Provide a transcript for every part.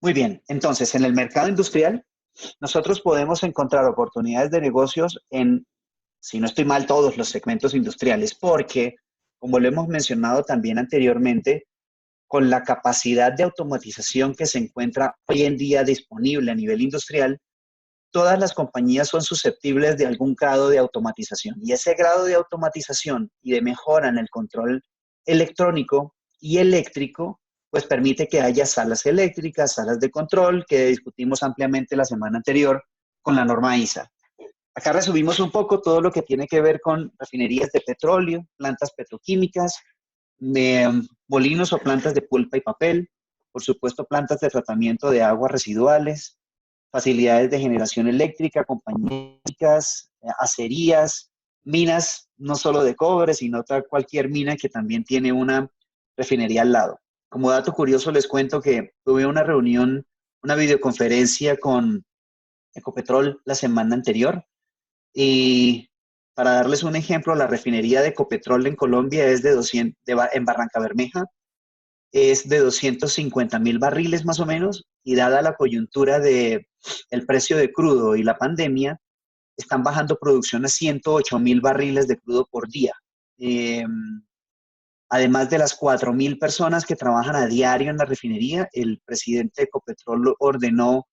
Muy bien, entonces en el mercado industrial nosotros podemos encontrar oportunidades de negocios en, si no estoy mal, todos los segmentos industriales, porque, como lo hemos mencionado también anteriormente, con la capacidad de automatización que se encuentra hoy en día disponible a nivel industrial, todas las compañías son susceptibles de algún grado de automatización. Y ese grado de automatización y de mejora en el control electrónico y eléctrico, pues permite que haya salas eléctricas, salas de control, que discutimos ampliamente la semana anterior con la norma ISA. Acá resumimos un poco todo lo que tiene que ver con refinerías de petróleo, plantas petroquímicas, molinos o plantas de pulpa y papel, por supuesto plantas de tratamiento de aguas residuales, facilidades de generación eléctrica, compañías, acerías, minas, no solo de cobre, sino cualquier mina que también tiene una refinería al lado. Como dato curioso les cuento que tuve una reunión, una videoconferencia con Ecopetrol la semana anterior y para darles un ejemplo, la refinería de Ecopetrol en Colombia es de 200, en Barranca Bermeja, es de 250.000 barriles más o menos, y dada la coyuntura de el precio de crudo y la pandemia, están bajando producción a 108.000 barriles de crudo por día. Eh, Además de las 4.000 personas que trabajan a diario en la refinería, el presidente de Ecopetrol ordenó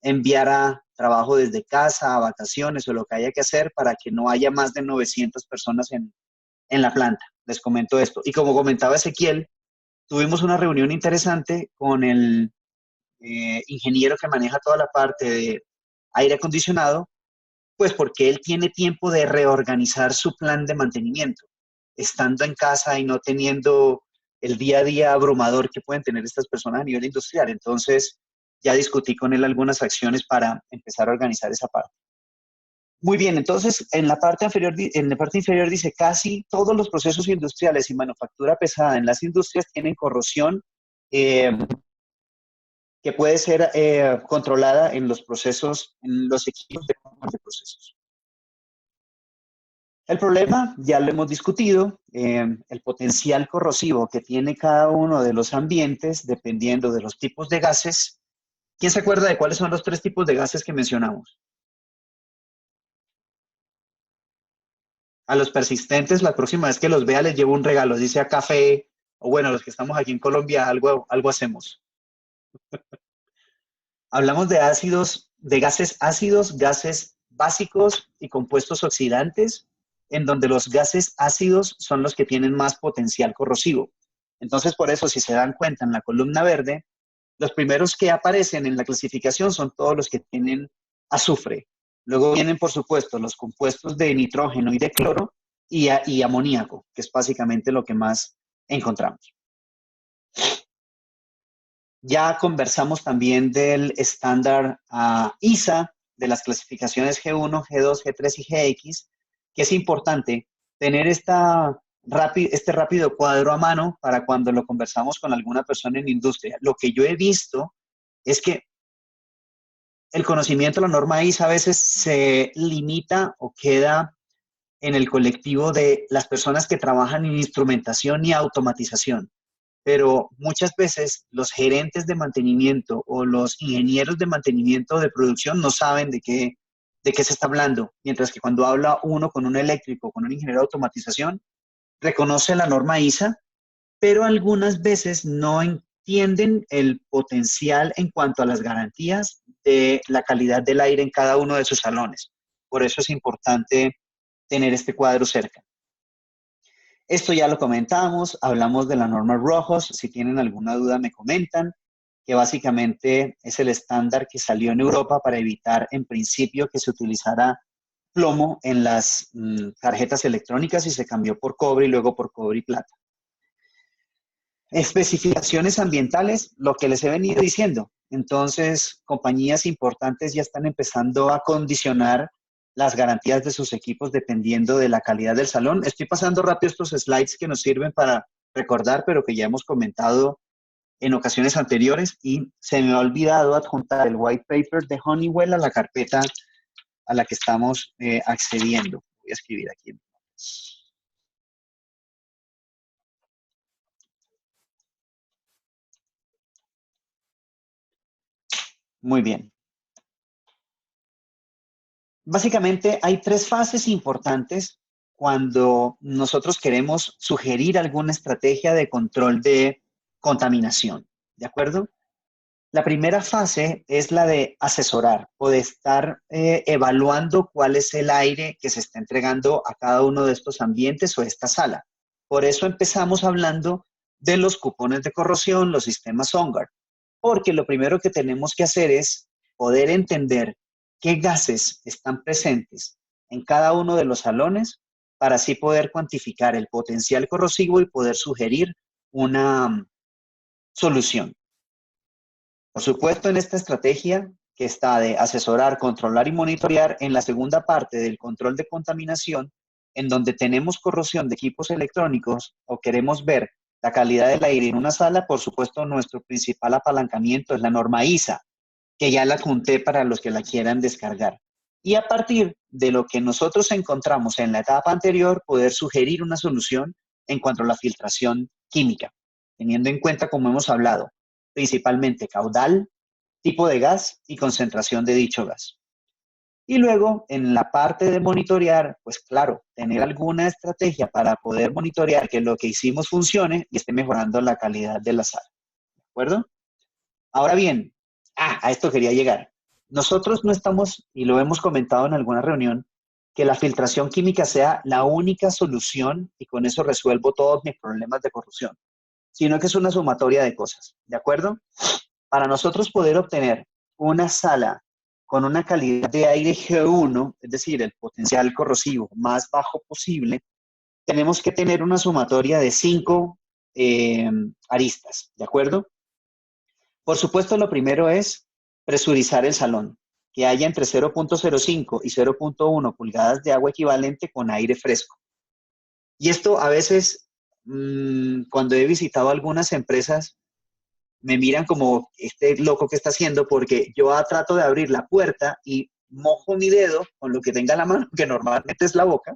enviar a trabajo desde casa, a vacaciones o lo que haya que hacer para que no haya más de 900 personas en la planta. Les comento esto. Y como comentaba Ezequiel, tuvimos una reunión interesante con el ingeniero que maneja toda la parte de aire acondicionado, pues porque él tiene tiempo de reorganizar su plan de mantenimiento, estando en casa y no teniendo el día a día abrumador que pueden tener estas personas a nivel industrial. Entonces, ya discutí con él algunas acciones para empezar a organizar esa parte. Muy bien, entonces en la parte inferior dice casi todos los procesos industriales y manufactura pesada en las industrias tienen corrosión eh, que puede ser controlada en los procesos, en los equipos de control de procesos. El problema, ya lo hemos discutido, el potencial corrosivo que tiene cada uno de los ambientes dependiendo de los tipos de gases. ¿Quién se acuerda de cuáles son los tres tipos de gases que mencionamos? A los persistentes, la próxima vez que los vea les llevo un regalo, dice a café, o bueno, los que estamos aquí en Colombia, algo hacemos. Hablamos de ácidos, de gases ácidos, gases básicos y compuestos oxidantes, en donde los gases ácidos son los que tienen más potencial corrosivo. Entonces, por eso, si se dan cuenta en la columna verde, los primeros que aparecen en la clasificación son todos los que tienen azufre. Luego vienen, por supuesto, los compuestos de nitrógeno y de cloro y amoníaco, que es básicamente lo que más encontramos. Ya conversamos también del estándar ISA, de las clasificaciones G1, G2, G3 y GX, que es importante tener este rápido cuadro a mano para cuando lo conversamos con alguna persona en industria. Lo que yo he visto es que el conocimiento de la norma ISA a veces se limita o queda en el colectivo de las personas que trabajan en instrumentación y automatización, pero muchas veces los gerentes de mantenimiento o los ingenieros de mantenimiento de producción no saben de qué se está hablando, mientras que cuando habla uno con un eléctrico, con un ingeniero de automatización, reconoce la norma ISA, pero algunas veces no entienden el potencial en cuanto a las garantías de la calidad del aire en cada uno de sus salones. Por eso es importante tener este cuadro cerca. Esto ya lo comentamos, hablamos de la norma Rojos, si tienen alguna duda me comentan, que básicamente es el estándar que salió en Europa para evitar en principio que se utilizara plomo en las tarjetas electrónicas y se cambió por cobre y luego por cobre y plata. Especificaciones ambientales, lo que les he venido diciendo. Entonces, compañías importantes ya están empezando a condicionar las garantías de sus equipos dependiendo de la calidad del salón. Estoy pasando rápido estos slides que nos sirven para recordar, pero que ya hemos comentado en ocasiones anteriores y se me ha olvidado adjuntar el white paper de Honeywell a la carpeta a la que estamos accediendo. Voy a escribir aquí. Muy bien. Básicamente hay tres fases importantes cuando nosotros queremos sugerir alguna estrategia de control de contaminación. ¿De acuerdo? La primera fase es la de asesorar o de estar evaluando cuál es el aire que se está entregando a cada uno de estos ambientes o esta sala. Por eso empezamos hablando de los cupones de corrosión, los sistemas OnGuard, porque lo primero que tenemos que hacer es poder entender qué gases están presentes en cada uno de los salones para así poder cuantificar el potencial corrosivo y poder sugerir una solución. Por supuesto, en esta estrategia que está de asesorar, controlar y monitorear, en la segunda parte del control de contaminación, en donde tenemos corrosión de equipos electrónicos o queremos ver la calidad del aire en una sala, por supuesto, nuestro principal apalancamiento es la norma ISA, que ya la junté para los que la quieran descargar. Y a partir de lo que nosotros encontramos en la etapa anterior, poder sugerir una solución en cuanto a la filtración química, teniendo en cuenta, como hemos hablado, principalmente caudal, tipo de gas y concentración de dicho gas. Y luego, en la parte de monitorear, pues claro, tener alguna estrategia para poder monitorear que lo que hicimos funcione y esté mejorando la calidad de la sala. ¿De acuerdo? Ahora bien, a esto quería llegar. Nosotros no estamos, y lo hemos comentado en alguna reunión, que la filtración química sea la única solución y con eso resuelvo todos mis problemas de corrosión, sino que es una sumatoria de cosas, ¿de acuerdo? Para nosotros poder obtener una sala con una calidad de aire G1, es decir, el potencial corrosivo más bajo posible, tenemos que tener una sumatoria de 5 aristas, ¿de acuerdo? Por supuesto, lo primero es presurizar el salón, que haya entre 0.05 y 0.1 pulgadas de agua equivalente con aire fresco. Y esto a veces, cuando he visitado algunas empresas, me miran como este loco que está haciendo porque yo trato de abrir la puerta y mojo mi dedo con lo que tenga a la mano, que normalmente es la boca,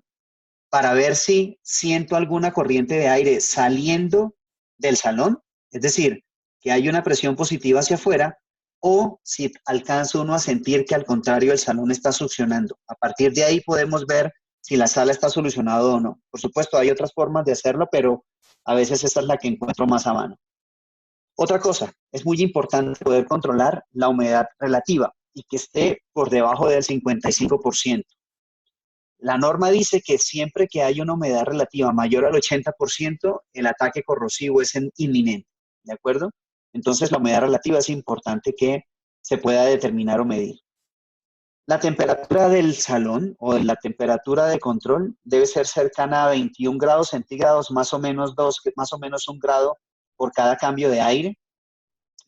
para ver si siento alguna corriente de aire saliendo del salón, es decir, que hay una presión positiva hacia afuera, o si alcanza uno a sentir que al contrario el salón está succionando. A partir de ahí podemos ver si la sala está solucionada o no. Por supuesto, hay otras formas de hacerlo, pero a veces esta es la que encuentro más a mano. Otra cosa, es muy importante poder controlar la humedad relativa y que esté por debajo del 55%. La norma dice que siempre que hay una humedad relativa mayor al 80%, el ataque corrosivo es inminente, ¿de acuerdo? Entonces la humedad relativa es importante que se pueda determinar o medir. La temperatura del salón o la temperatura de control debe ser cercana a 21 grados centígrados, más o menos 1 grado por cada cambio de aire.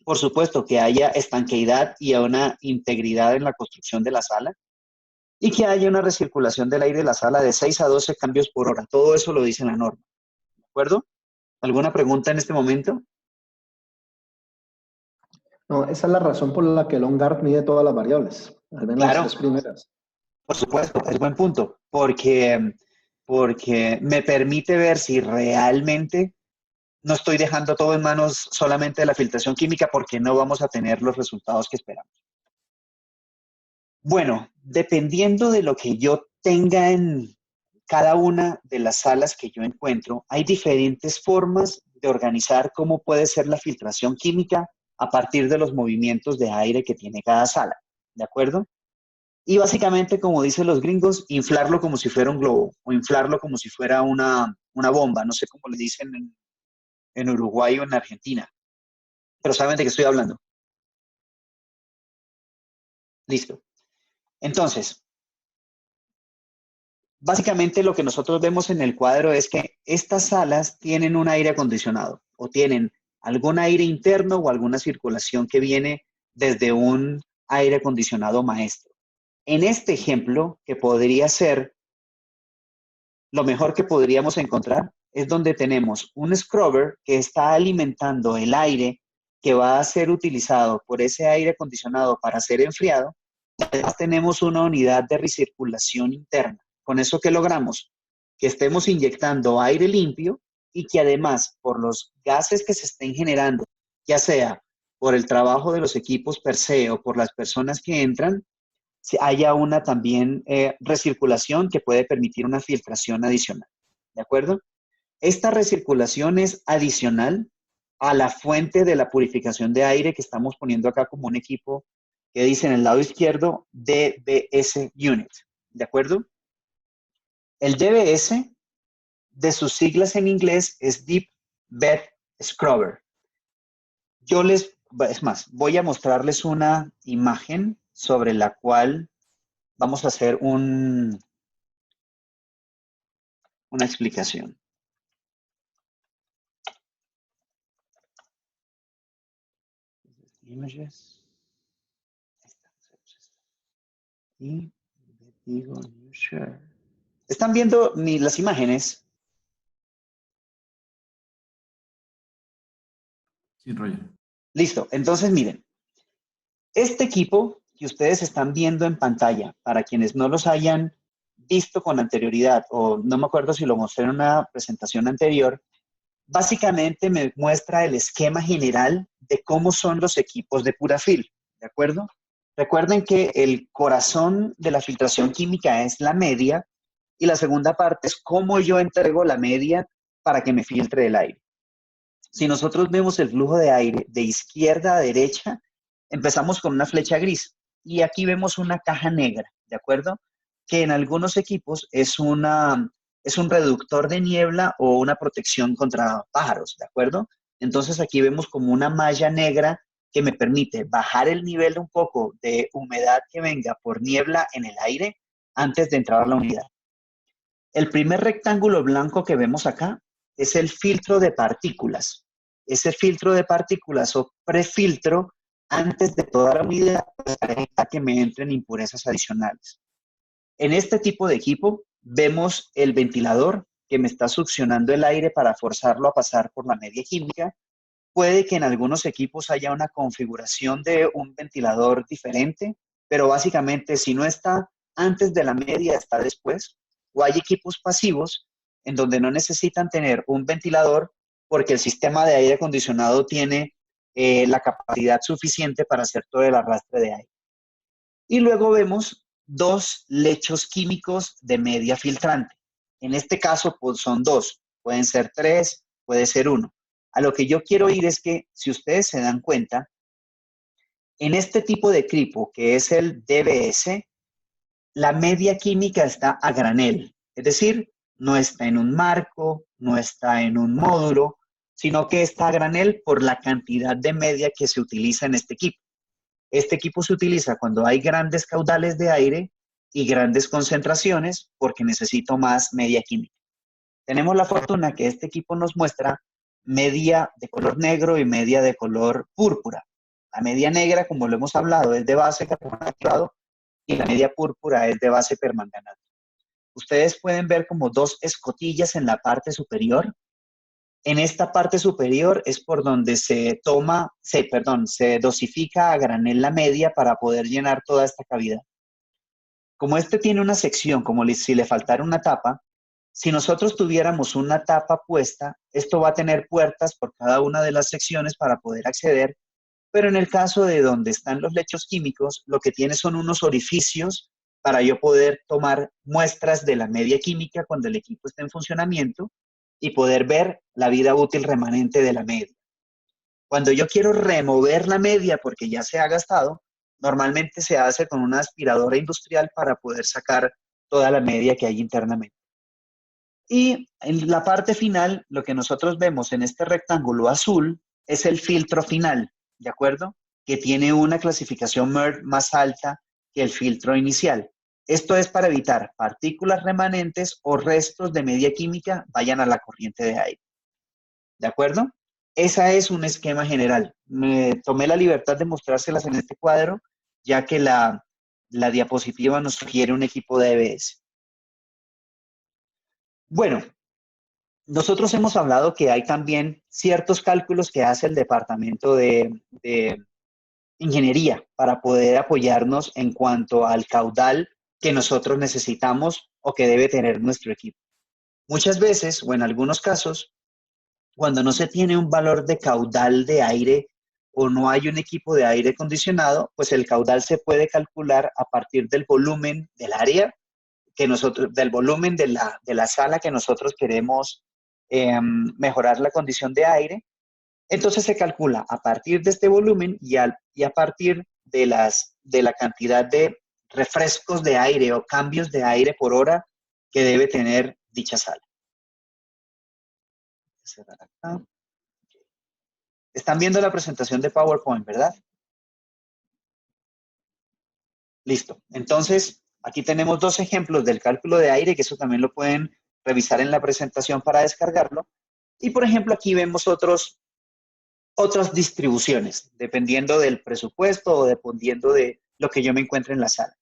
Por supuesto, que haya estanqueidad y una integridad en la construcción de la sala y que haya una recirculación del aire de la sala de 6 a 12 cambios por hora. Todo eso lo dice la norma. ¿De acuerdo? ¿Alguna pregunta en este momento? No, esa es la razón por la que el OnGuard mide todas las variables, al menos las Claro, tres primeras. por supuesto, es buen punto, porque me permite ver si realmente no estoy dejando todo en manos solamente de la filtración química porque no vamos a tener los resultados que esperamos. Bueno, dependiendo de lo que yo tenga en cada una de las salas que yo encuentro, hay diferentes formas de organizar cómo puede ser la filtración química a partir de los movimientos de aire que tiene cada sala, ¿de acuerdo? Y básicamente, como dicen los gringos, inflarlo como si fuera un globo o inflarlo como si fuera una bomba, no sé cómo le dicen en Uruguay o en Argentina, pero saben de qué estoy hablando. Listo. Entonces, básicamente lo que nosotros vemos en el cuadro es que estas salas tienen un aire acondicionado o tienen algún aire interno o alguna circulación que viene desde un aire acondicionado maestro. En este ejemplo, que podría ser lo mejor que podríamos encontrar, es donde tenemos un scrubber que está alimentando el aire que va a ser utilizado por ese aire acondicionado para ser enfriado. Además tenemos una unidad de recirculación interna. ¿Con eso qué logramos? Que estemos inyectando aire limpio y que además por los gases que se estén generando, ya sea por el trabajo de los equipos per se o por las personas que entran, haya una también recirculación que puede permitir una filtración adicional. ¿De acuerdo? Esta recirculación es adicional a la fuente de la purificación de aire que estamos poniendo acá como un equipo que dice en el lado izquierdo DBS Unit. ¿De acuerdo? El DBS, de sus siglas en inglés, es Deep Bed Scrubber. Es más, voy a mostrarles una imagen sobre la cual vamos a hacer una explicación. Images. Y digo, share. ¿Están viendo las imágenes? Sí, Roger. Listo. Entonces, miren. Este equipo que ustedes están viendo en pantalla, para quienes no los hayan visto con anterioridad, o no me acuerdo si lo mostré en una presentación anterior, básicamente me muestra el esquema general de cómo son los equipos de Purafil, ¿de acuerdo? Recuerden que el corazón de la filtración química es la media y la segunda parte es cómo yo entrego la media para que me filtre el aire. Si nosotros vemos el flujo de aire de izquierda a derecha, empezamos con una flecha gris y aquí vemos una caja negra, ¿de acuerdo? Que en algunos equipos es un reductor de niebla o una protección contra pájaros, ¿de acuerdo? Entonces aquí vemos como una malla negra que me permite bajar el nivel un poco de humedad que venga por niebla en el aire antes de entrar a la unidad. El primer rectángulo blanco que vemos acá es el filtro de partículas. Ese filtro de partículas o prefiltro antes de toda la unidad para evitar que me entren impurezas adicionales. En este tipo de equipo vemos el ventilador que me está succionando el aire para forzarlo a pasar por la media química. Puede que en algunos equipos haya una configuración de un ventilador diferente, pero básicamente si no está antes de la media, está después. O hay equipos pasivos en donde no necesitan tener un ventilador porque el sistema de aire acondicionado tiene la capacidad suficiente para hacer todo el arrastre de aire. Y luego vemos dos lechos químicos de media filtrante. En este caso pues, son dos, pueden ser tres, puede ser uno. A lo que yo quiero ir es que, si ustedes se dan cuenta, en este tipo de equipo, que es el DBS, la media química está a granel, es decir, no está en un marco, no está en un módulo, sino que está a granel por la cantidad de media que se utiliza en este equipo. Este equipo se utiliza cuando hay grandes caudales de aire y grandes concentraciones porque necesito más media química. Tenemos la fortuna que este equipo nos muestra media de color negro y media de color púrpura. La media negra, como lo hemos hablado, es de base carbono activado y la media púrpura es de base permanganato. Ustedes pueden ver como dos escotillas en la parte superior. En esta parte superior es por donde se dosifica a granel la media para poder llenar toda esta cavidad. Como este tiene una sección, como si le faltara una tapa, si nosotros tuviéramos una tapa puesta, esto va a tener puertas por cada una de las secciones para poder acceder, pero en el caso de donde están los lechos químicos, lo que tiene son unos orificios para yo poder tomar muestras de la media química cuando el equipo esté en funcionamiento y poder ver la vida útil remanente de la media. Cuando yo quiero remover la media porque ya se ha gastado, normalmente se hace con una aspiradora industrial para poder sacar toda la media que hay internamente. Y en la parte final, lo que nosotros vemos en este rectángulo azul es el filtro final, ¿de acuerdo? Que tiene una clasificación MERV más alta que el filtro inicial. Esto es para evitar partículas remanentes o restos de media química vayan a la corriente de aire. ¿De acuerdo? Ese es un esquema general. Me tomé la libertad de mostrárselas en este cuadro, ya que la diapositiva nos sugiere un equipo de EBS. Bueno, nosotros hemos hablado que hay también ciertos cálculos que hace el departamento de ingeniería para poder apoyarnos en cuanto al caudal que nosotros necesitamos o que debe tener nuestro equipo. Muchas veces, o en algunos casos, cuando no se tiene un valor de caudal de aire o no hay un equipo de aire acondicionado, pues el caudal se puede calcular a partir del volumen del área del volumen de la sala que nosotros queremos mejorar la condición de aire. Entonces se calcula a partir de este volumen y a partir de la cantidad de refrescos de aire o cambios de aire por hora que debe tener dicha sala. Cerrar acá. Están viendo la presentación de PowerPoint, ¿verdad? Listo. Entonces, aquí tenemos dos ejemplos del cálculo de aire, que eso también lo pueden revisar en la presentación para descargarlo. Y, por ejemplo, aquí vemos otras distribuciones, dependiendo del presupuesto o dependiendo de lo que yo me encuentre en la sala.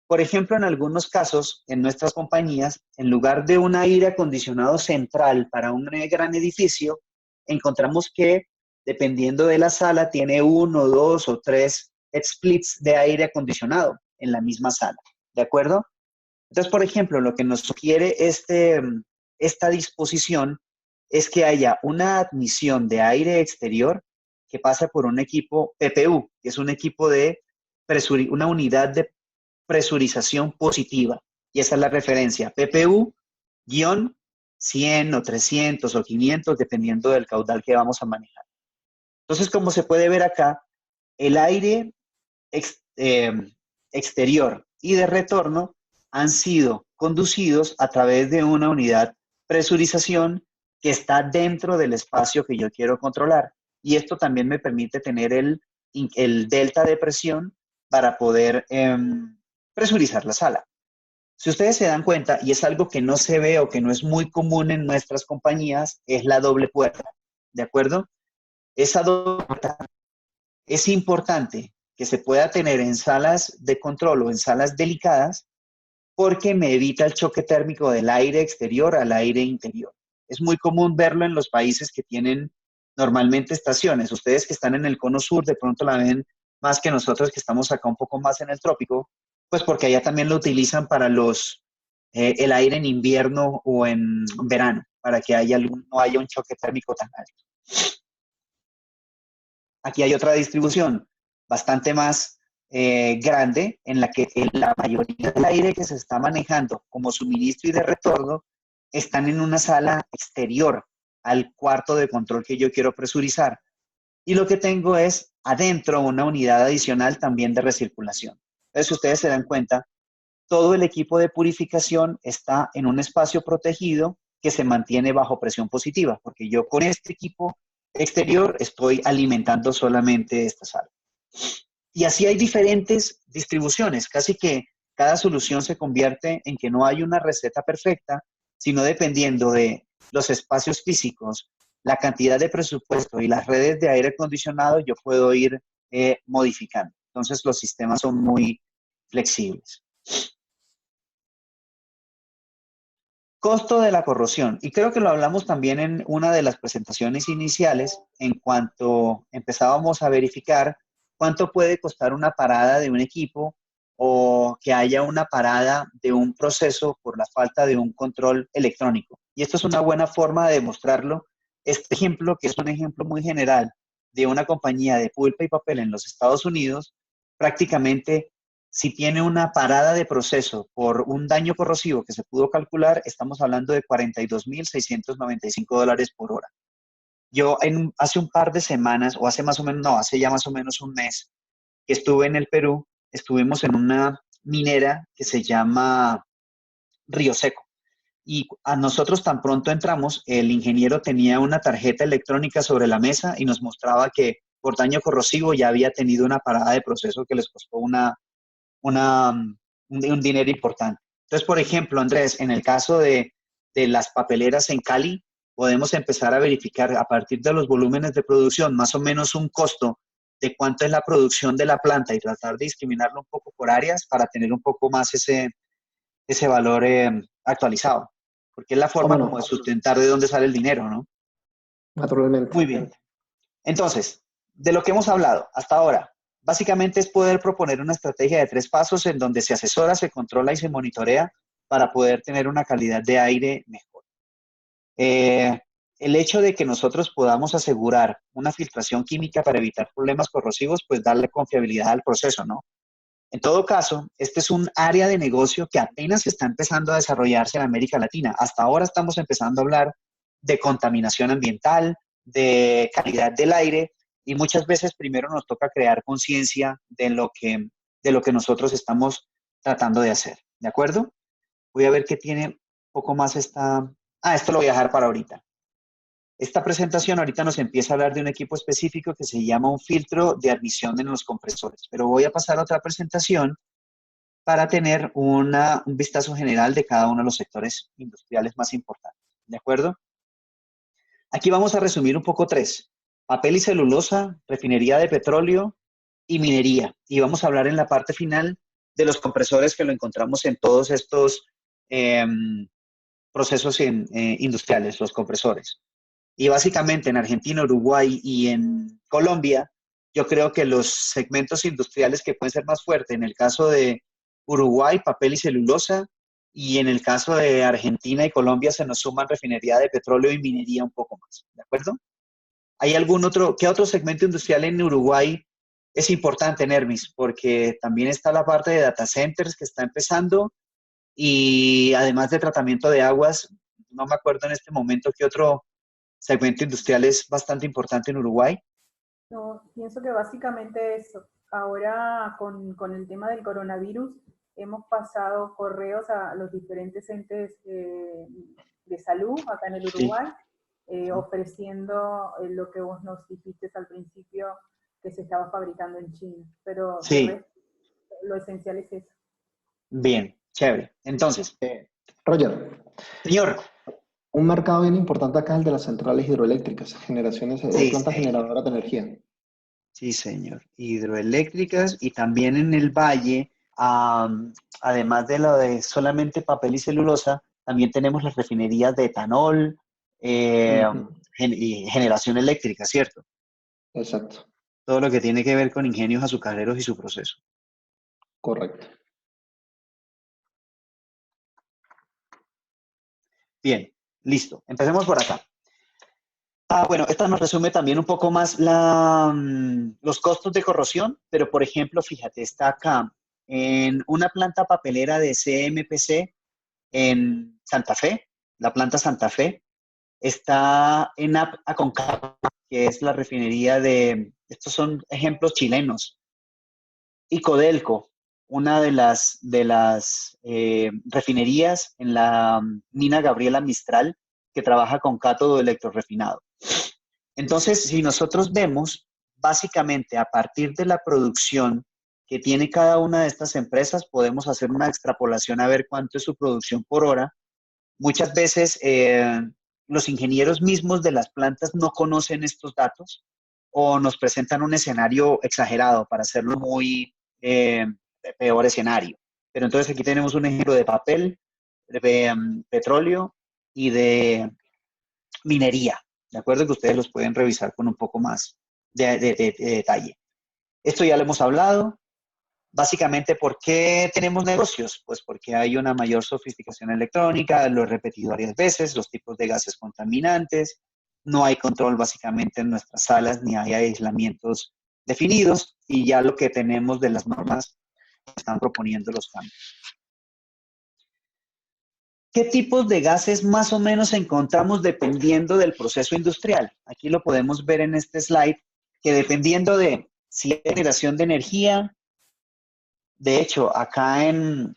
Por ejemplo, en algunos casos, en nuestras compañías, en lugar de un aire acondicionado central para un gran edificio, encontramos que, dependiendo de la sala, tiene 1, 2 o 3 splits de aire acondicionado en la misma sala. ¿De acuerdo? Entonces, por ejemplo, lo que nos sugiere esta disposición es que haya una admisión de aire exterior que pasa por un equipo PPU, que es un equipo de una unidad de presurización positiva. Y esa es la referencia, PPU-100 o 300 o 500, dependiendo del caudal que vamos a manejar. Entonces, como se puede ver acá, el aire exterior y de retorno han sido conducidos a través de una unidad presurización que está dentro del espacio que yo quiero controlar. Y esto también me permite tener el delta de presión para poder presurizar la sala. Si ustedes se dan cuenta, y es algo que no se ve o que no es muy común en nuestras compañías, es la doble puerta. ¿De acuerdo? Esa doble puerta es importante que se pueda tener en salas de control o en salas delicadas porque me evita el choque térmico del aire exterior al aire interior. Es muy común verlo en los países que tienen normalmente estaciones. Ustedes que están en el cono sur de pronto la ven más que nosotros que estamos acá un poco más en el trópico, pues porque allá también lo utilizan para el aire en invierno o en verano, para que no haya un choque térmico tan alto. Aquí hay otra distribución bastante más grande en la que la mayoría del aire que se está manejando como suministro y de retorno están en una sala exterior al cuarto de control que yo quiero presurizar. Y lo que tengo es adentro una unidad adicional también de recirculación. Entonces, ustedes se dan cuenta, todo el equipo de purificación está en un espacio protegido que se mantiene bajo presión positiva, porque yo con este equipo exterior estoy alimentando solamente esta sala. Y así hay diferentes distribuciones, casi que cada solución se convierte en que no hay una receta perfecta, sino dependiendo de los espacios físicos, la cantidad de presupuesto y las redes de aire acondicionado, yo puedo ir modificando. Entonces los sistemas son muy flexibles. Costo de la corrosión. Y creo que lo hablamos también en una de las presentaciones iniciales, en cuanto empezábamos a verificar cuánto puede costar una parada de un equipo o que haya una parada de un proceso por la falta de un control electrónico. Y esto es una buena forma de demostrarlo. Este ejemplo, que es un ejemplo muy general de una compañía de pulpa y papel en los Estados Unidos, prácticamente si tiene una parada de proceso por un daño corrosivo que se pudo calcular, estamos hablando de $42,695 por hora. Yo hace un par de semanas, o hace más o menos, no, hace ya más o menos un mes, que estuve en el Perú, estuvimos en una minera que se llama Río Seco. Y a nosotros tan pronto entramos, el ingeniero tenía una tarjeta electrónica sobre la mesa y nos mostraba que por daño corrosivo ya había tenido una parada de proceso que les costó un dinero importante. Entonces, por ejemplo, Andrés, en el caso de las papeleras en Cali, podemos empezar a verificar a partir de los volúmenes de producción, más o menos un costo de cuánto es la producción de la planta y tratar de discriminarlo un poco por áreas para tener un poco más ese valor actualizado. Porque es la forma como de sustentar de dónde sale el dinero, ¿no? Naturalmente. Muy bien. Entonces, de lo que hemos hablado hasta ahora, básicamente es poder proponer una estrategia de 3 pasos en donde se asesora, se controla y se monitorea para poder tener una calidad de aire mejor. el hecho de que nosotros podamos asegurar una filtración química para evitar problemas corrosivos, pues darle confiabilidad al proceso, ¿no? En todo caso, este es un área de negocio que apenas está empezando a desarrollarse en América Latina. Hasta ahora estamos empezando a hablar de contaminación ambiental, de calidad del aire, y muchas veces primero nos toca crear conciencia de lo que nosotros estamos tratando de hacer. ¿De acuerdo? Voy a ver qué tiene un poco más esta... Ah, esto lo voy a dejar para ahorita. Esta presentación ahorita nos empieza a hablar de un equipo específico que se llama un filtro de admisión en los compresores, pero voy a pasar a otra presentación para tener un vistazo general de cada uno de los sectores industriales más importantes. ¿De acuerdo? Aquí vamos a resumir un poco tres: papel y celulosa, refinería de petróleo y minería. Y vamos a hablar en la parte final de los compresores, que lo encontramos en todos estos eh, procesos industriales, los compresores. Y básicamente en Argentina, Uruguay y en Colombia, yo creo que los segmentos industriales que pueden ser más fuertes, en el caso de Uruguay, papel y celulosa, y en el caso de Argentina y Colombia se nos suman refinería de petróleo y minería un poco más, ¿de acuerdo? ¿Hay qué otro segmento industrial en Uruguay es importante en Hermes? Porque también está la parte de data centers que está empezando, y además de tratamiento de aguas, no me acuerdo en este momento qué otro segmento industrial es bastante importante en Uruguay. No, pienso que básicamente eso. Ahora con el tema del coronavirus hemos pasado correos a los diferentes entes de salud acá en el Sí. Uruguay, ofreciendo lo que vos nos dijiste al principio, que se estaba fabricando en China. Pero de Sí, resto, lo esencial es eso. bien, chévere. Entonces, Roger, señor, un mercado bien importante acá es el de las centrales hidroeléctricas, generaciones, sí, plantas señor. generadoras de energía. Sí, señor. Hidroeléctricas, y también en el valle, además de lo de solamente papel y celulosa, también tenemos las refinerías de etanol Ujú, y generación eléctrica, ¿cierto? exacto, Todo lo que tiene que ver con ingenios azucareros y su proceso. correcto. Bien, listo. Empecemos por acá. Bueno, esta nos resume también un poco más los costos de corrosión, pero por ejemplo, fíjate, está acá en una planta papelera de CMPC en Santa Fe, la planta Santa Fe, está en Aconcagua, que es la refinería estos son ejemplos chilenos, y Codelco, una de las refinerías en la mina Gabriela Mistral, que trabaja con cátodo electrorefinado. Entonces, si nosotros vemos, básicamente a partir de la producción que tiene cada una de estas empresas, podemos hacer una extrapolación a ver cuánto es su producción por hora. Muchas veces los ingenieros mismos de las plantas no conocen estos datos o nos presentan un escenario exagerado para hacerlo muy eh, peor escenario. Pero entonces aquí tenemos un ejemplo de papel, de petróleo y de minería, ¿de acuerdo? Que ustedes los pueden revisar con un poco más de detalle. Esto ya lo hemos hablado. Básicamente, ¿por qué tenemos negocios? Pues porque hay una mayor sofisticación electrónica, lo he repetido varias veces, los tipos de gases contaminantes, no hay control básicamente en nuestras salas, ni hay aislamientos definidos, y ya lo que tenemos de las normas están proponiendo los cambios. ¿Qué tipos de gases más o menos encontramos dependiendo del proceso industrial? Aquí lo podemos ver en este slide, que dependiendo de si hay generación de energía, de hecho, acá en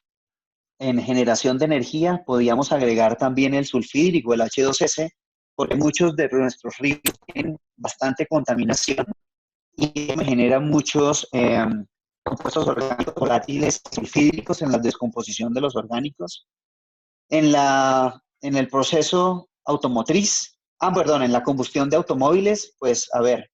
generación de energía podríamos agregar también el sulfídrico, el H2S, porque muchos de nuestros ríos tienen bastante contaminación y generan muchos compuestos orgánicos volátiles sulfídricos en la descomposición de los orgánicos. En el proceso automotriz, perdón, en la combustión de automóviles, pues a ver,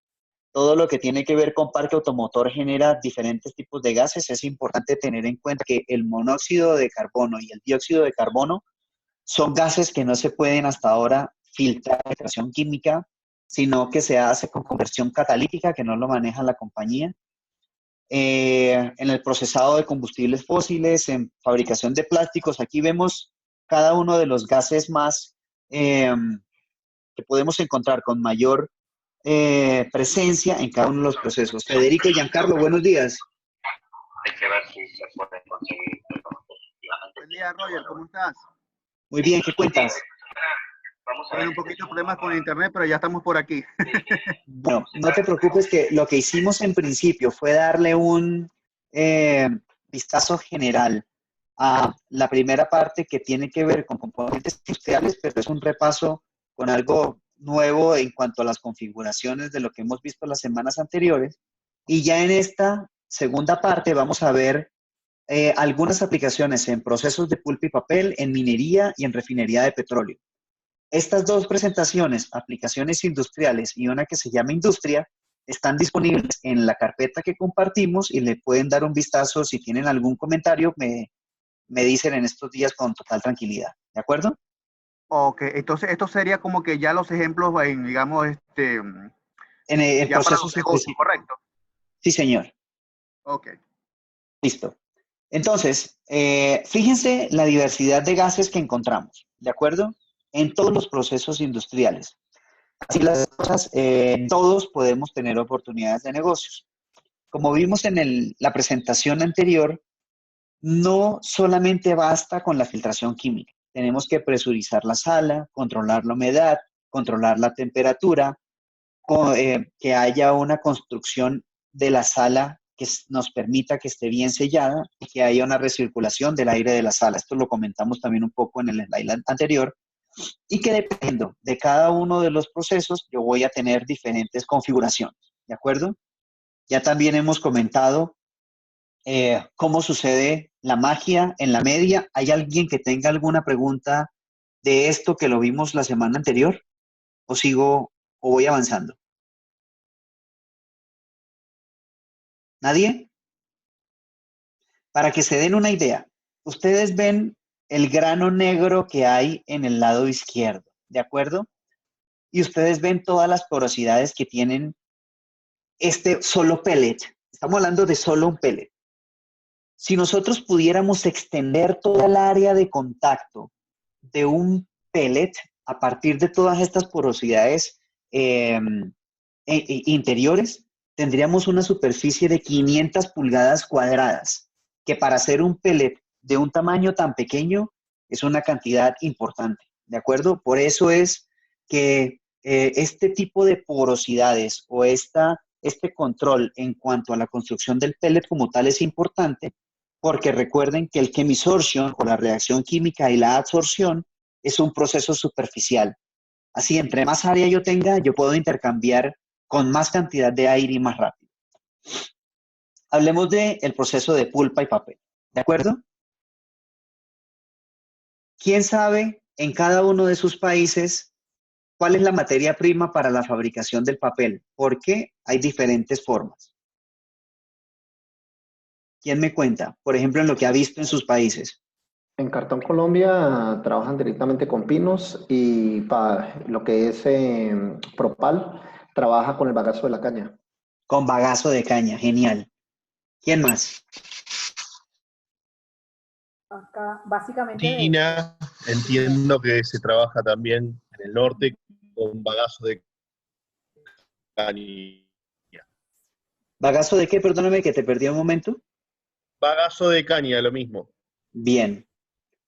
todo lo que tiene que ver con parque automotor genera diferentes tipos de gases. Es importante tener en cuenta que el monóxido de carbono y el dióxido de carbono son gases que no se pueden hasta ahora filtrar en filtración química, sino que se hace con conversión catalítica, que no lo maneja la compañía. En el procesado de combustibles fósiles, en fabricación de plásticos, aquí vemos cada uno de los gases más que podemos encontrar con mayor presencia en cada uno de los procesos. Federico y Giancarlo, buenos días. Hay que ver si se puede conseguir. Buen día, Roger, ¿cómo estás? Muy bien, ¿qué cuentas? Vamos a Tuve ver un poquito de problemas con internet, pero ya estamos por aquí. Bueno, no te preocupes que lo que hicimos en principio fue darle un vistazo general a la primera parte que tiene que ver con componentes industriales, pero es un repaso con algo nuevo en cuanto a las configuraciones de lo que hemos visto las semanas anteriores. Y ya en esta segunda parte vamos a ver algunas aplicaciones en procesos de pulpa y papel, en minería y en refinería de petróleo. Estas dos presentaciones, aplicaciones industriales y una que se llama industria, están disponibles en la carpeta que compartimos y le pueden dar un vistazo. Si tienen algún comentario, me dicen en estos días con total tranquilidad. ¿De acuerdo? Ok, entonces esto sería como que ya los ejemplos en, digamos, En ya para los procesos negocios, específicos. ¿correcto? Sí, señor. Ok. Listo. Entonces, fíjense la diversidad de gases que encontramos, ¿de acuerdo? En todos los procesos industriales. Así las cosas, todos podemos tener oportunidades de negocios. Como vimos en la presentación anterior, no solamente basta con la filtración química. Tenemos que presurizar la sala, controlar la humedad, controlar la temperatura, que haya una construcción de la sala que nos permita que esté bien sellada y que haya una recirculación del aire de la sala. Esto lo comentamos también un poco en el slide anterior. Y que dependiendo de cada uno de los procesos, yo voy a tener diferentes configuraciones, ¿de acuerdo? Ya también hemos comentado cómo sucede la magia en la media. ¿Hay alguien que tenga alguna pregunta de esto que lo vimos la semana anterior? ¿O sigo o voy avanzando? ¿Nadie? Para que se den una idea, ustedes ven el grano negro que hay en el lado izquierdo, ¿de acuerdo? Y ustedes ven todas las porosidades que tienen este solo pellet. Estamos hablando de solo un pellet. Si nosotros pudiéramos extender toda el área de contacto de un pellet a partir de todas estas porosidades interiores, tendríamos una superficie de 500 pulgadas cuadradas, que para hacer un pellet de un tamaño tan pequeño es una cantidad importante, ¿de acuerdo? Por eso es que este tipo de porosidades o este control en cuanto a la construcción del pellet como tal es importante, porque recuerden que el chemisorption o la reacción química y la adsorción es un proceso superficial. Así, entre más área yo tenga, yo puedo intercambiar con más cantidad de aire y más rápido. Hablemos del proceso de pulpa y papel, ¿de acuerdo? ¿Quién sabe en cada uno de sus países cuál es la materia prima para la fabricación del papel? Porque hay diferentes formas. ¿Quién me cuenta? Por ejemplo, en lo que ha visto en sus países. En Cartón Colombia trabajan directamente con pinos y para lo que es Propal trabaja con el bagazo de la caña. Con bagazo de caña, genial. ¿Quién más? Acá, básicamente, Argentina, entiendo que se trabaja también en el norte con bagazo de caña. ¿Bagazo de qué? Perdóname que te perdí un momento. Bagazo de caña, lo mismo. Bien.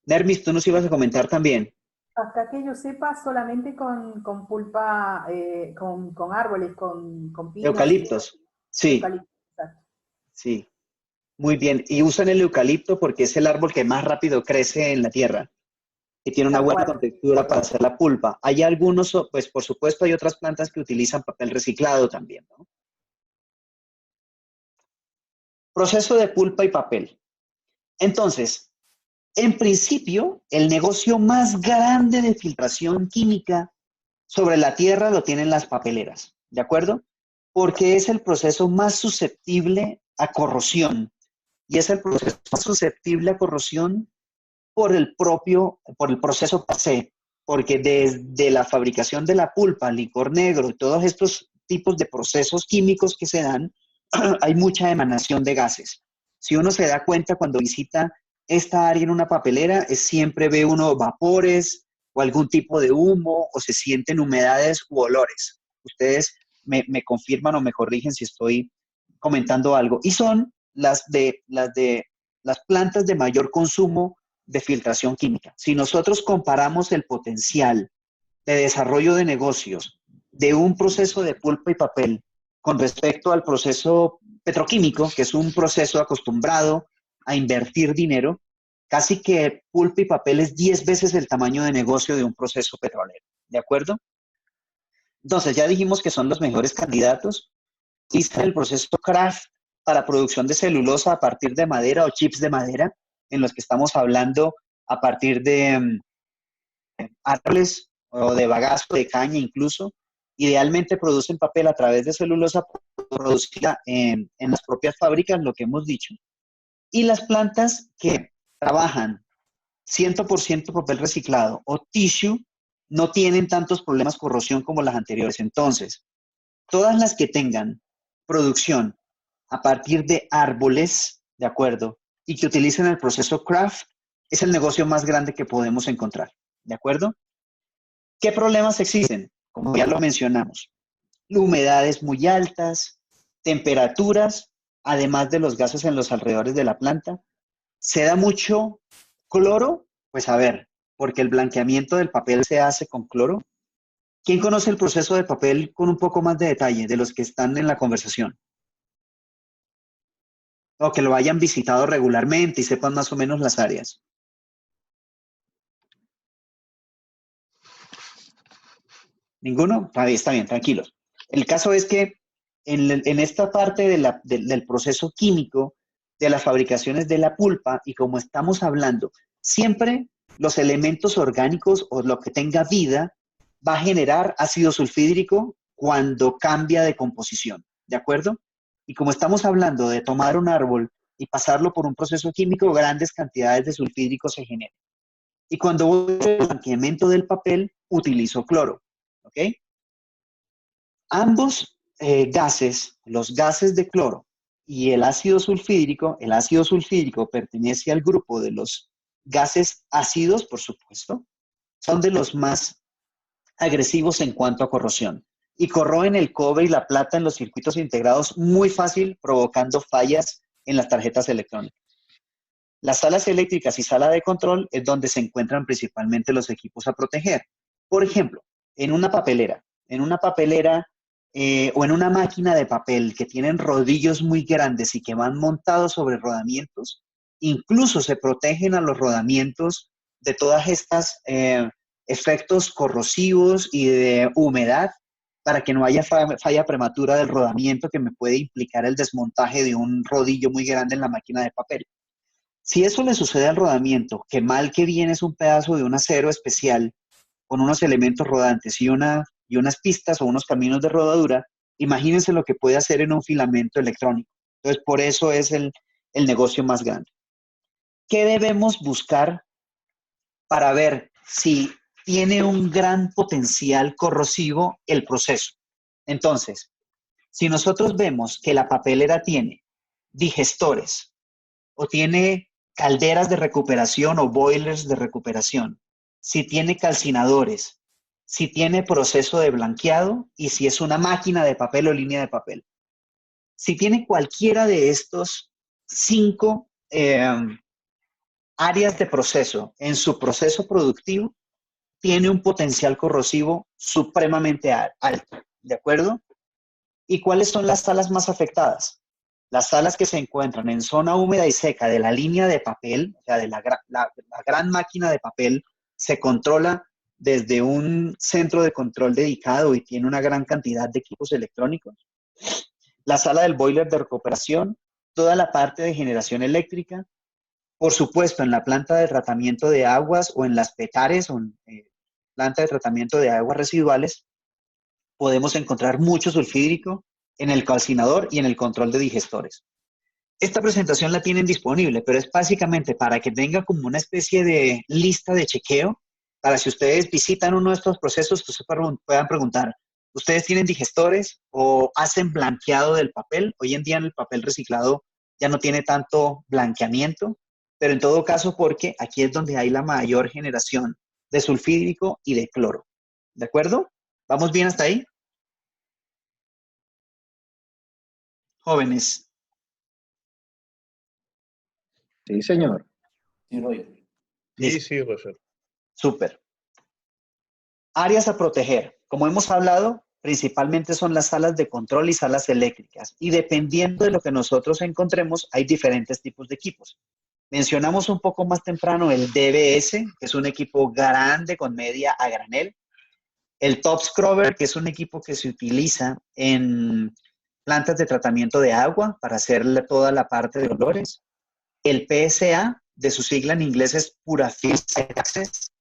Nermis, tú nos ibas a comentar también. acá que yo sepa, solamente con pulpa, con árboles, con pinos. Eucaliptos. Sí, Eucaliptos, exacto. sí. Muy bien. Y usan el eucalipto porque es el árbol que más rápido crece en la tierra y tiene una Tal buena cual. contextura para hacer la pulpa. Hay algunos, pues por supuesto, hay otras plantas que utilizan papel reciclado también, ¿no? Proceso de pulpa y papel. Entonces, en principio, el negocio más grande de filtración química sobre la tierra lo tienen las papeleras, ¿de acuerdo? Porque es el proceso más susceptible a corrosión. Y es el proceso más susceptible a corrosión por el proceso per se, porque desde la fabricación de la pulpa, licor negro y todos estos tipos de procesos químicos que se dan, hay mucha emanación de gases. Si uno se da cuenta cuando visita esta área en una papelera, siempre ve uno vapores, o algún tipo de humo, o se sienten humedades u olores. Ustedes me confirman o me corrigen si estoy comentando algo. Y son las plantas de mayor consumo de filtración química. Si nosotros comparamos el potencial de desarrollo de negocios de un proceso de pulpa y papel con respecto al proceso petroquímico, que es un proceso acostumbrado a invertir dinero, casi que pulpa y papel es 10 veces el tamaño de negocio de un proceso petrolero. ¿De acuerdo? Entonces, ya dijimos que son los mejores candidatos. Existe el proceso Kraft para producción de celulosa a partir de madera o chips de madera, en los que estamos hablando a partir de árboles o de bagazo, de caña incluso. Idealmente producen papel a través de celulosa producida en las propias fábricas, lo que hemos dicho. Y las plantas que trabajan 100% papel reciclado o tissue no tienen tantos problemas de corrosión como las anteriores. Entonces, todas las que tengan producción a partir de árboles, ¿de acuerdo? Y que utilicen el proceso Kraft, es el negocio más grande que podemos encontrar, ¿de acuerdo? ¿Qué problemas existen? Como ya lo mencionamos, humedades muy altas, temperaturas, además de los gases en los alrededores de la planta. ¿Se da mucho cloro? Pues a ver, porque el blanqueamiento del papel se hace con cloro. ¿Quién conoce el proceso de papel con un poco más de detalle de los que están en la conversación? O que lo hayan visitado regularmente y sepan más o menos las áreas. ¿Ninguno? Está bien, tranquilos. El caso es que en esta parte del proceso químico de las fabricaciones de la pulpa, y como estamos hablando, siempre los elementos orgánicos o lo que tenga vida va a generar ácido sulfídrico cuando cambia de composición, ¿de acuerdo? Y como estamos hablando de tomar un árbol y pasarlo por un proceso químico, grandes cantidades de sulfídrico se generan. Y cuando voy al blanqueamiento del papel, utilizo cloro, ¿ok? Ambos gases, los gases de cloro y el ácido sulfídrico pertenece al grupo de los gases ácidos, por supuesto, son de los más agresivos en cuanto a corrosión y corroen el cobre y la plata en los circuitos integrados muy fácil, provocando fallas en las tarjetas electrónicas. Las salas eléctricas y sala de control es donde se encuentran principalmente los equipos a proteger. Por ejemplo, en una papelera o en una máquina de papel que tienen rodillos muy grandes y que van montados sobre rodamientos, incluso se protegen a los rodamientos de todas estas efectos corrosivos y de humedad para que no haya falla prematura del rodamiento que me puede implicar el desmontaje de un rodillo muy grande en la máquina de papel. Si eso le sucede al rodamiento, que mal que bien es un pedazo de un acero especial con unos elementos rodantes y unas pistas o unos caminos de rodadura, imagínense lo que puede hacer en un filamento electrónico. Entonces, por eso es el negocio más grande. ¿Qué debemos buscar para ver si tiene un gran potencial corrosivo el proceso? Entonces, si nosotros vemos que la papelera tiene digestores o tiene calderas de recuperación o boilers de recuperación, si tiene calcinadores, si tiene proceso de blanqueado y si es una máquina de papel o línea de papel. Si tiene cualquiera de estos 5 áreas de proceso en su proceso productivo, tiene un potencial corrosivo supremamente alto, ¿de acuerdo? ¿Y cuáles son las salas más afectadas? Las salas que se encuentran en zona húmeda y seca de la línea de papel, o sea, de la gran máquina de papel, se controla desde un centro de control dedicado y tiene una gran cantidad de equipos electrónicos. La sala del boiler de recuperación, toda la parte de generación eléctrica, por supuesto, en la planta de tratamiento de aguas o en las PETARES, o en planta de tratamiento de aguas residuales, podemos encontrar mucho sulfídrico en el calcinador y en el control de digestores. Esta presentación la tienen disponible, pero es básicamente para que tenga como una especie de lista de chequeo, para si ustedes visitan uno de estos procesos, que puedan preguntar, ¿ustedes tienen digestores o hacen blanqueado del papel? Hoy en día en el papel reciclado ya no tiene tanto blanqueamiento, pero en todo caso porque aquí es donde hay la mayor generación de sulfídrico y de cloro. ¿De acuerdo? ¿Vamos bien hasta ahí? Jóvenes. Sí, señor. Sí, Listo. sí, Roger. Súper. Áreas a proteger. Como hemos hablado, principalmente son las salas de control y salas eléctricas. Y dependiendo de lo que nosotros encontremos, hay diferentes tipos de equipos. Mencionamos un poco más temprano el DBS, que es un equipo grande con media a granel. El Top Scrubber, que es un equipo que se utiliza en plantas de tratamiento de agua para hacerle toda la parte de olores. El PSA, de su sigla en inglés es Purafil Site Access.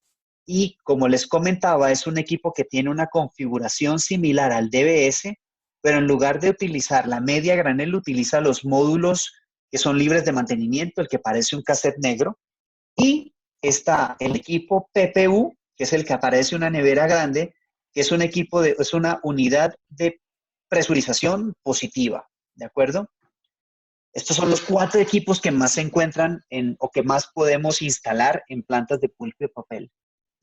Y como les comentaba, es un equipo que tiene una configuración similar al DBS, pero en lugar de utilizar la media granel, utiliza los módulos que son libres de mantenimiento, el que parece un cassette negro. Y está el equipo PPU, que es el que aparece una nevera grande, que es un equipo es una unidad de presurización positiva, ¿de acuerdo? Estos son los 4 equipos que más se encuentran o que más podemos instalar en plantas de pulpa y papel.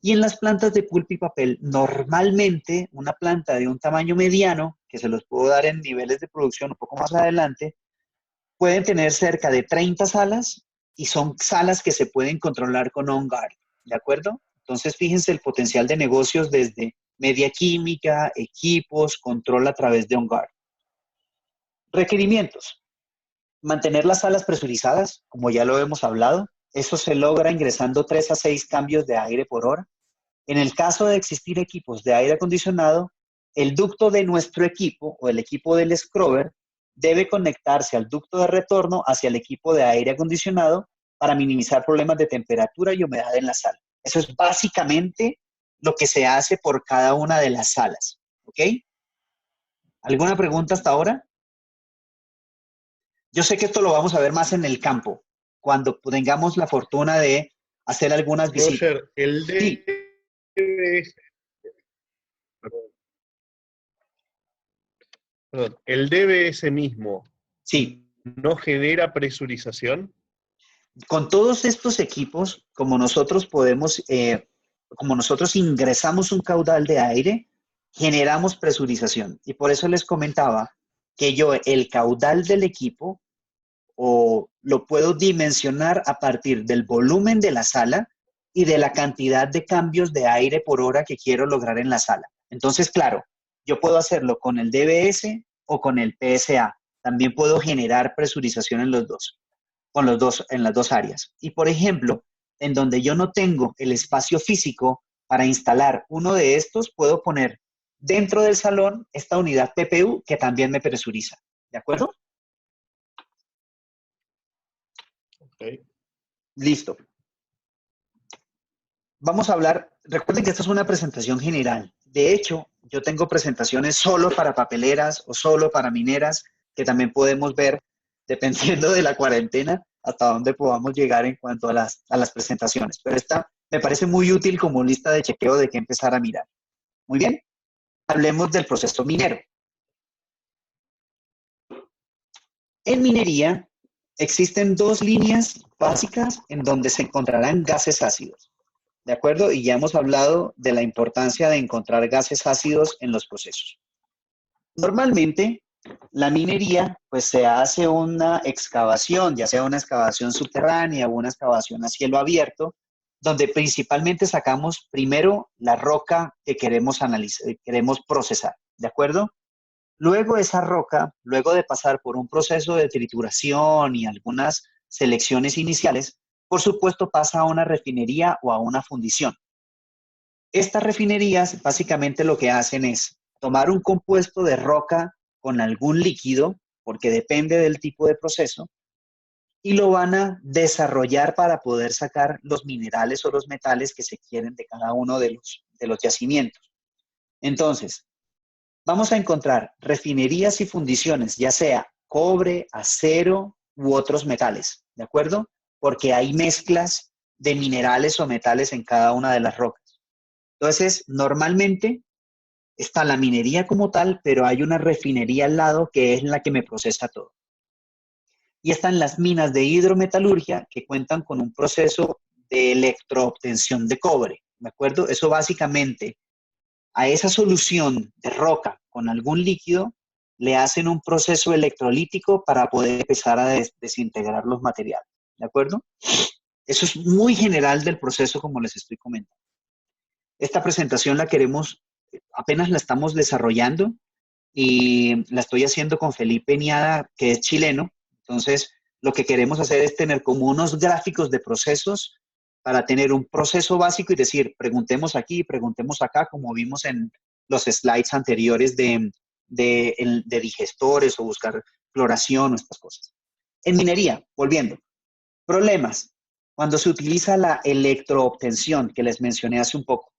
Y en las plantas de pulpa y papel, normalmente una planta de un tamaño mediano, que se los puedo dar en niveles de producción un poco más adelante, pueden tener cerca de 30 salas y son salas que se pueden controlar con OnGuard, ¿de acuerdo? Entonces, fíjense el potencial de negocios desde media química, equipos, control a través de OnGuard. Requerimientos. Mantener las salas presurizadas, como ya lo hemos hablado. Eso se logra ingresando 3 a 6 cambios de aire por hora. En el caso de existir equipos de aire acondicionado, el ducto de nuestro equipo o el equipo del scrubber debe conectarse al ducto de retorno hacia el equipo de aire acondicionado para minimizar problemas de temperatura y humedad en la sala. Eso es básicamente lo que se hace por cada una de las salas. ¿Ok? ¿Alguna pregunta hasta ahora? Yo sé que esto lo vamos a ver más en el campo, cuando tengamos la fortuna de hacer algunas visitas. Roger, el Sí, DBS, perdón, el DBS mismo sí. no genera presurización. Con todos estos equipos, como nosotros ingresamos un caudal de aire, generamos presurización. Y por eso les comentaba que yo el caudal del equipo o lo puedo dimensionar a partir del volumen de la sala y de la cantidad de cambios de aire por hora que quiero lograr en la sala. Entonces, claro, yo puedo hacerlo con el DBS o con el PSA. También puedo generar presurización en los dos, en las dos áreas. Y por ejemplo, en donde yo no tengo el espacio físico para instalar uno de estos, puedo poner dentro del salón esta unidad PPU que también me presuriza. ¿De acuerdo? Okay. Listo. Vamos a hablar, recuerden que esta es una presentación general. De hecho, yo tengo presentaciones solo para papeleras o solo para mineras, que también podemos ver, dependiendo de la cuarentena, hasta dónde podamos llegar en cuanto a las presentaciones. Pero esta me parece muy útil como lista de chequeo de qué empezar a mirar. Muy bien, hablemos del proceso minero. En minería existen 2 líneas básicas en donde se encontrarán gases ácidos. ¿De acuerdo? Y ya hemos hablado de la importancia de encontrar gases ácidos en los procesos. Normalmente, la minería, pues se hace una excavación, ya sea una excavación subterránea o una excavación a cielo abierto, donde principalmente sacamos primero la roca que queremos analizar, queremos procesar, ¿de acuerdo? Luego esa roca, luego de pasar por un proceso de trituración y algunas selecciones iniciales, por supuesto pasa a una refinería o a una fundición. Estas refinerías básicamente lo que hacen es tomar un compuesto de roca con algún líquido, porque depende del tipo de proceso, y lo van a desarrollar para poder sacar los minerales o los metales que se quieren de cada uno de los yacimientos. Entonces, vamos a encontrar refinerías y fundiciones, ya sea cobre, acero u otros metales, ¿de acuerdo? Porque hay mezclas de minerales o metales en cada una de las rocas. Entonces, normalmente está la minería como tal, pero hay una refinería al lado que es la que me procesa todo. Y están las minas de hidrometalurgia que cuentan con un proceso de electroobtención de cobre, ¿de acuerdo? Eso básicamente, a esa solución de roca con algún líquido, le hacen un proceso electrolítico para poder empezar a desintegrar los materiales, ¿de acuerdo? Eso es muy general del proceso, como les estoy comentando. Esta presentación la queremos, apenas la estamos desarrollando y la estoy haciendo con Felipe Niada, que es chileno. Entonces, lo que queremos hacer es tener como unos gráficos de procesos para tener un proceso básico y decir, preguntemos aquí, preguntemos acá, como vimos en los slides anteriores de digestores o buscar floración o estas cosas. En minería, volviendo, problemas. Cuando se utiliza la electroobtención, que les mencioné hace un poco.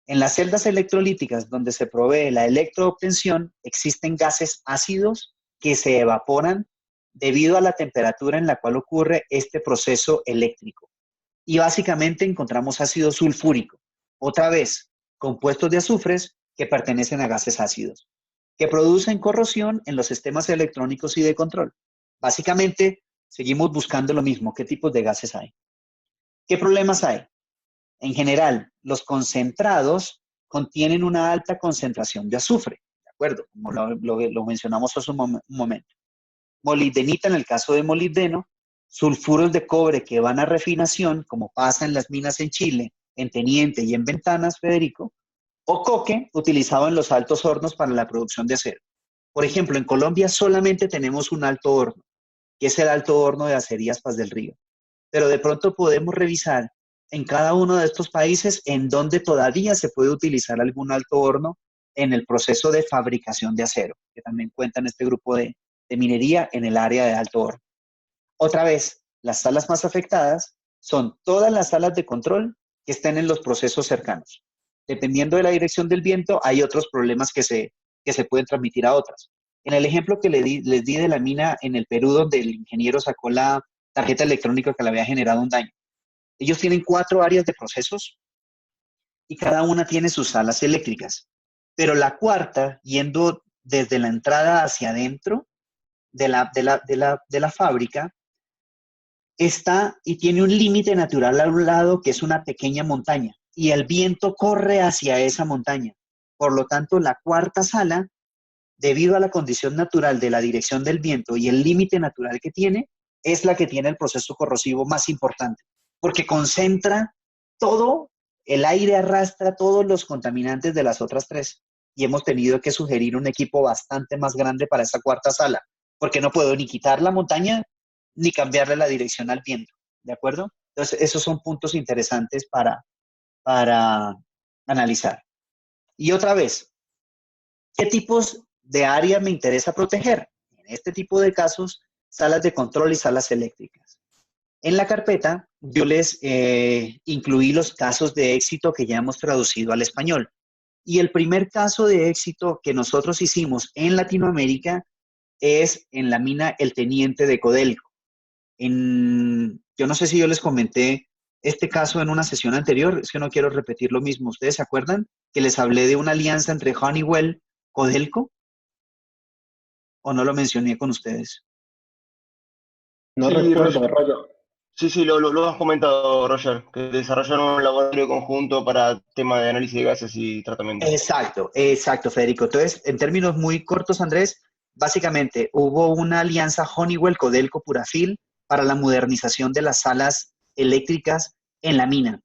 En las celdas electrolíticas donde se provee la electroobtención, existen gases ácidos que se evaporan debido a la temperatura en la cual ocurre este proceso eléctrico. Y básicamente encontramos ácido sulfúrico, otra vez, compuestos de azufres que pertenecen a gases ácidos, que producen corrosión en los sistemas electrónicos y de control. Básicamente, seguimos buscando lo mismo, ¿qué tipos de gases hay? ¿Qué problemas hay? En general, los concentrados contienen una alta concentración de azufre, ¿de acuerdo? Como lo mencionamos hace un momento. Molibdenita en el caso de molibdeno, sulfuros de cobre que van a refinación, como pasa en las minas en Chile, en Teniente y en Ventanas, Federico, o coque utilizado en los altos hornos para la producción de acero. Por ejemplo, en Colombia solamente tenemos un alto horno, que es el alto horno de Acerías Paz del Río. Pero de pronto podemos revisar en cada uno de estos países en donde todavía se puede utilizar algún alto horno en el proceso de fabricación de acero, que también cuenta en este grupo de minería en el área de alto horno. Otra vez, las salas más afectadas son todas las salas de control que estén en los procesos cercanos. Dependiendo de la dirección del viento, hay otros problemas que se pueden transmitir a otras. En el ejemplo que les di de la mina en el Perú, donde el ingeniero sacó la tarjeta electrónica que le había generado un daño. Ellos tienen 4 áreas de procesos y cada una tiene sus salas eléctricas. Pero la cuarta, yendo desde la entrada hacia adentro de la fábrica, está y tiene un límite natural a un lado que es una pequeña montaña y el viento corre hacia esa montaña. Por lo tanto, la cuarta sala, debido a la condición natural de la dirección del viento y el límite natural que tiene, es la que tiene el proceso corrosivo más importante, porque concentra todo, el aire arrastra todos los contaminantes de las otras 3. Y hemos tenido que sugerir un equipo bastante más grande para esa cuarta sala, porque no puedo ni quitar la montaña ni cambiarle la dirección al viento, ¿de acuerdo? Entonces, esos son puntos interesantes para analizar. Y otra vez, ¿qué tipos de área me interesa proteger? En este tipo de casos, salas de control y salas eléctricas. En la carpeta, yo les incluí los casos de éxito que ya hemos traducido al español. Y el primer caso de éxito que nosotros hicimos en Latinoamérica es en la mina El Teniente de Codelco. Yo no sé si yo les comenté este caso en una sesión anterior, es que no quiero repetir lo mismo. ¿Ustedes se acuerdan que les hablé de una alianza entre Honeywell, Codelco? ¿O no lo mencioné con ustedes? No Sí, recuerdo. Roger. Sí, lo has comentado, Roger, que desarrollaron un laboratorio conjunto para tema de análisis de gases y tratamiento. Exacto, Federico. Entonces, en términos muy cortos, Andrés, básicamente hubo una alianza Honeywell-Codelco-Purafil para la modernización de las salas eléctricas en la mina.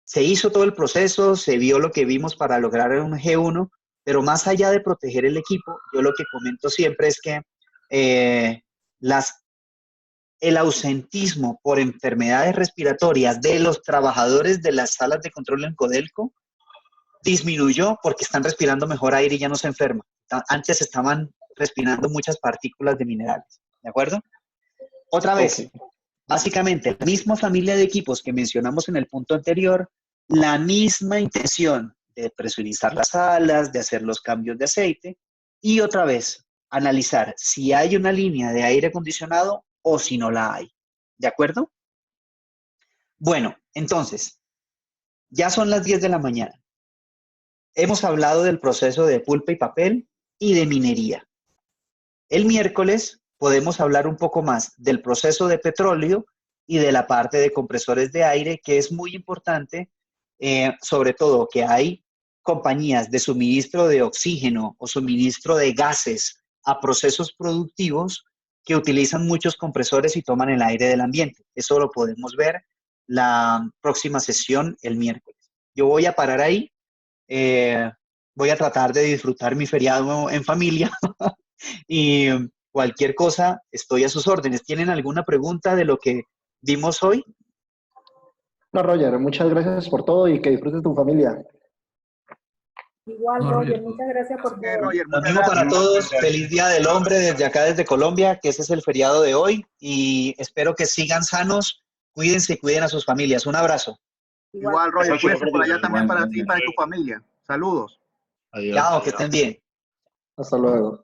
Se hizo todo el proceso, se vio lo que vimos para lograr un G1, pero más allá de proteger el equipo, yo lo que comento siempre es que el ausentismo por enfermedades respiratorias de los trabajadores de las salas de control en Codelco disminuyó porque están respirando mejor aire y ya no se enferman. Antes estaban respirando muchas partículas de minerales, ¿de acuerdo? Otra vez, básicamente, la misma familia de equipos que mencionamos en el punto anterior, la misma intención de presurizar las salas, de hacer los cambios de aceite y otra vez, analizar si hay una línea de aire acondicionado o si no la hay, ¿de acuerdo? Bueno, entonces, ya son las 10 de la mañana. Hemos hablado del proceso de pulpa y papel y de minería. El miércoles podemos hablar un poco más del proceso de petróleo y de la parte de compresores de aire, que es muy importante sobre todo que hay compañías de suministro de oxígeno o suministro de gases a procesos productivos que utilizan muchos compresores y toman el aire del ambiente. Eso lo podemos ver la próxima sesión el miércoles. Yo voy a parar ahí. Voy a tratar de disfrutar mi feriado en familia y cualquier cosa, estoy a sus órdenes. ¿Tienen alguna pregunta de lo que vimos hoy? No, Roger, muchas gracias por todo y que disfrutes tu familia. Igual, No, Roger, Roger. muchas gracias por Bien, todo. Roger, Lo muchas mismo para gracias. todos. Feliz Día del Hombre desde acá, desde Colombia, que ese es el feriado de hoy. Y espero que sigan sanos. Cuídense y cuiden a sus familias. Un abrazo. Igual, Roger, Roger, cuídense por allá también para ti y Igualmente. para tu familia. Saludos. Adiós. Chao, que estén bien. Hasta luego.